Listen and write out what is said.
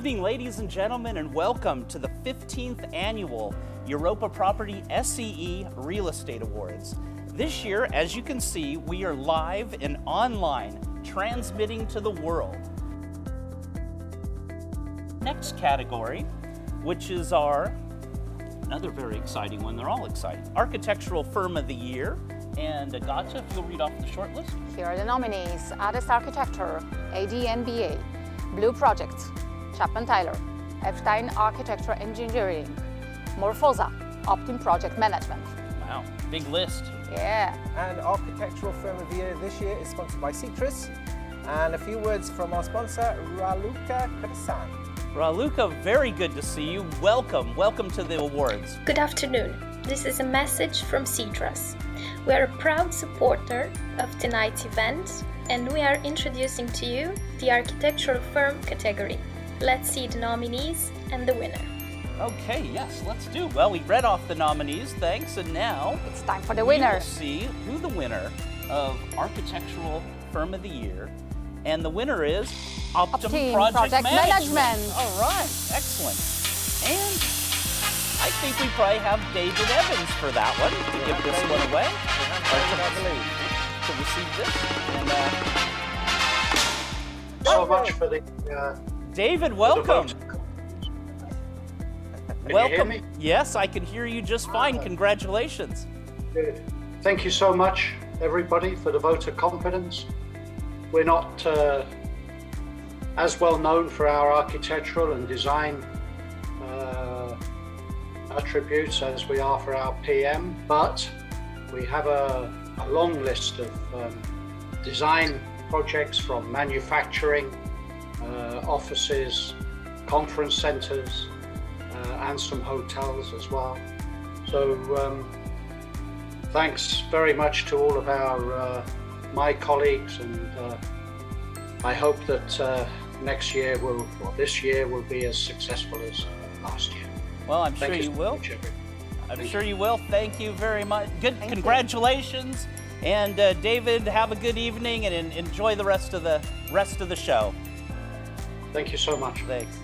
evening, ladies and gentlemen, and welcome to the 15th annual Europa Property SCE Real Estate Awards. This year, as you can see, we are live and online, transmitting to the world. Next category, which is another very exciting one, they're all exciting, Architectural Firm of the Year. And Agata, if you'll read off the short list. Here are the nominees: Addis Architecture, ADNBA, Blue Project, Chapman Tyler, Epstein Architecture Engineering, Morphosa, OPTIM Project Management. Wow, big list. Yeah. And Architectural Firm of the Year this year is sponsored by Citrus. And a few words from our sponsor, Raluca Kresan. Raluca, very good to see you. Welcome to the awards. Good afternoon. This is a message from Citrus. We are a proud supporter of tonight's event, and we are introducing to you the Architectural Firm category. Let's see the nominees and the winner. Okay, yes, let's do. Well, we read off the nominees, thanks, and now It's time for the winner. We'll see who the winner of Architectural Firm of the Year, and the winner is OPTIM Project Management. All right, excellent. And I think we probably have David Evans for that one to give this one away. I believe. To receive this. And, so much for the David, for welcome. the vote. Can Welcome. you hear me? Yes, I can hear you just fine. Congratulations. Good. Thank you so much, everybody, for the vote of confidence. We're not as well known for our architectural and design attributes as we are for our PM, but we have a long list of design projects from manufacturing, offices, conference centers, and some hotels as well. So thanks very much to all of our my colleagues, and I hope that this year will be as successful as last year. Well, I'm sure you will. I'm sure you will. Thank you very much. Good. Congratulations. And David, have a good evening and enjoy the rest of the show. Thank you so much. Thanks.